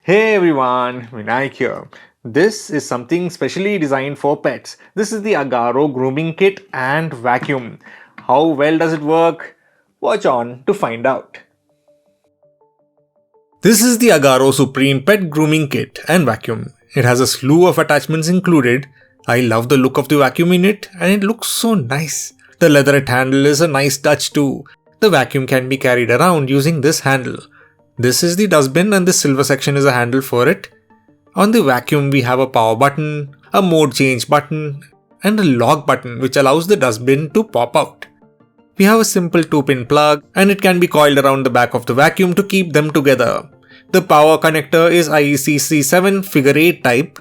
Hey everyone, Vinayak here. This is something specially designed for pets. This is the Agaro Grooming Kit and Vacuum. How well does it work? Watch on to find out. This is the Agaro Supreme Pet Grooming Kit and Vacuum. It has a slew of attachments included. I love the look of the vacuum in it and it looks so nice. The leatherette handle is a nice touch too. The vacuum can be carried around using this handle. This is the dustbin and this silver section is a handle for it. On the vacuum we have a power button, a mode change button and a lock button which allows the dustbin to pop out. We have a simple 2-pin plug and it can be coiled around the back of the vacuum to keep them together. The power connector is IEC-C7 figure 8 type.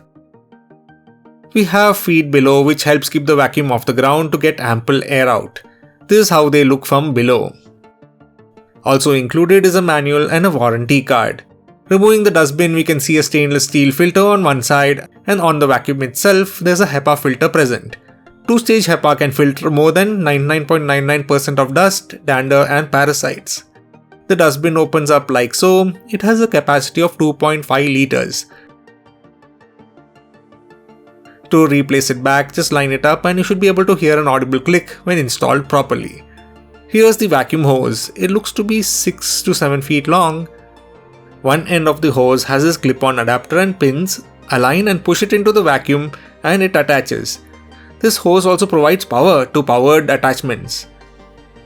We have feet below which helps keep the vacuum off the ground to get ample air out. This is how they look from below. Also included is a manual and a warranty card. Removing the dustbin, we can see a stainless steel filter on one side, and on the vacuum itself there's a HEPA filter present. Two-stage HEPA can filter more than 99.99% of dust, dander and parasites. The dustbin opens up like so. It has a capacity of 2.5 liters. To replace it back, just line it up and you should be able to hear an audible click when installed properly. Here's the vacuum hose. It looks to be 6 to 7 feet long. One end of the hose has this clip-on adapter and pins. Align and push it into the vacuum and it attaches. This hose also provides power to powered attachments.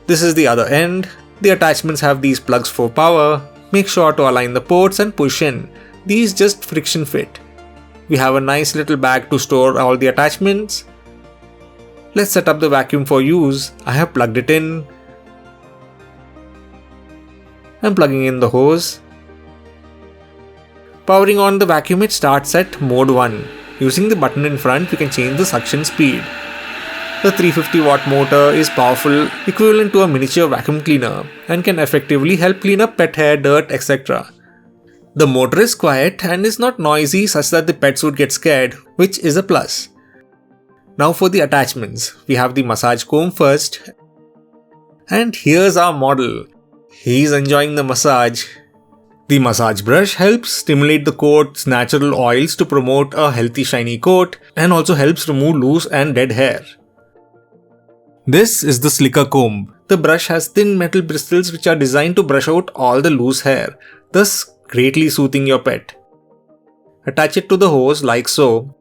This is the other end. The attachments have these plugs for power. Make sure to align the ports and push in. These just friction fit. We have a nice little bag to store all the attachments. Let's set up the vacuum for use. I have plugged it in. I'm plugging in the hose. Powering on the vacuum, it starts at mode 1. Using the button in front, we can change the suction speed. The 350 watt motor is powerful, equivalent to a miniature vacuum cleaner, and can effectively help clean up pet hair, dirt, etc. The motor is quiet and is not noisy such that the pets would get scared, which is a plus. Now for the attachments. We have the massage comb first. And here's our model. He's enjoying the massage. The massage brush helps stimulate the coat's natural oils to promote a healthy shiny coat and also helps remove loose and dead hair. This is the slicker comb. The brush has thin metal bristles which are designed to brush out all the loose hair, thus greatly soothing your pet. Attach it to the hose like so.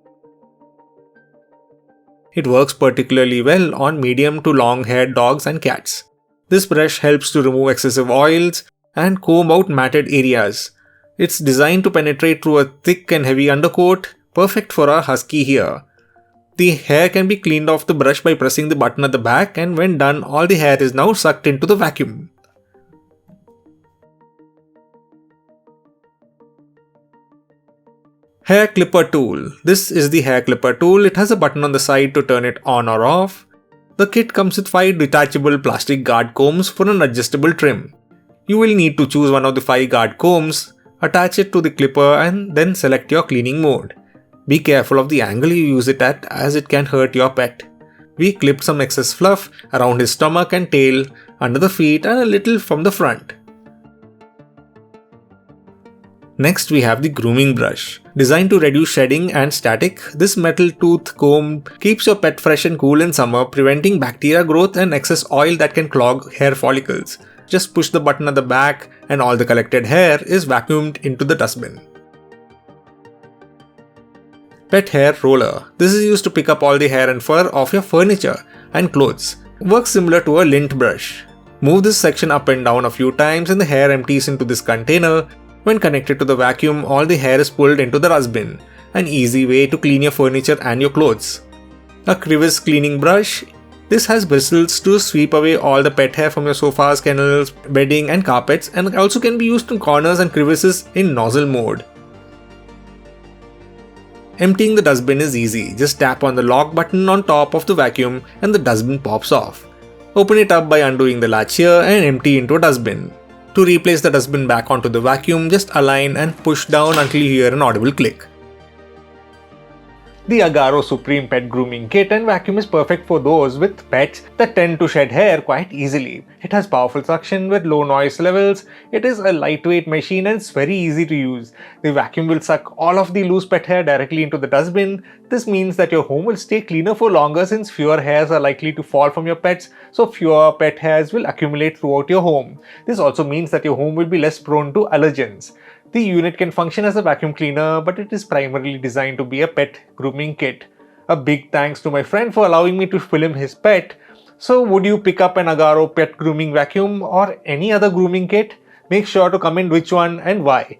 It works particularly well on medium to long haired dogs and cats. This brush helps to remove excessive oils and comb out matted areas. It's designed to penetrate through a thick and heavy undercoat, perfect for our husky here. The hair can be cleaned off the brush by pressing the button at the back, and when done, all the hair is now sucked into the vacuum. Hair clipper tool. This is the hair clipper tool. It has a button on the side to turn it on or off. The kit comes with 5 detachable plastic guard combs for an adjustable trim. You will need to choose one of the 5 guard combs, attach it to the clipper and then select your cleaning mode. Be careful of the angle you use it at as it can hurt your pet. We clipped some excess fluff around his stomach and tail, under the feet and a little from the front. Next we have the grooming brush. Designed to reduce shedding and static, this metal tooth comb keeps your pet fresh and cool in summer, preventing bacteria growth and excess oil that can clog hair follicles. Just push the button at the back and all the collected hair is vacuumed into the dustbin. Pet hair roller. This is used to pick up all the hair and fur off your furniture and clothes. Works similar to a lint brush. Move this section up and down a few times and the hair empties into this container. When connected to the vacuum, all the hair is pulled into the dustbin. An easy way to clean your furniture and your clothes. A crevice cleaning brush. This has bristles to sweep away all the pet hair from your sofas, kennels, bedding and carpets, and also can be used in corners and crevices in nozzle mode. Emptying the dustbin is easy. Just tap on the lock button on top of the vacuum and the dustbin pops off. Open it up by undoing the latch here and empty into a dustbin. To replace the dustbin back onto the vacuum, just align and push down until you hear an audible click. The Agaro Supreme Pet Grooming Kit and vacuum is perfect for those with pets that tend to shed hair quite easily. It has powerful suction with low noise levels, it is a lightweight machine and it's very easy to use. The vacuum will suck all of the loose pet hair directly into the dustbin. This means that your home will stay cleaner for longer since fewer hairs are likely to fall from your pets, so fewer pet hairs will accumulate throughout your home. This also means that your home will be less prone to allergens. The unit can function as a vacuum cleaner, but it is primarily designed to be a pet grooming kit. A big thanks to my friend for allowing me to film his pet. So would you pick up an Agaro pet grooming vacuum or any other grooming kit? Make sure to comment which one and why.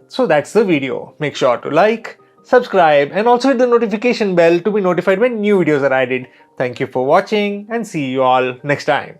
So that's the video. Make sure to like, subscribe and also hit the notification bell to be notified when new videos are added. Thank you for watching and see you all next time.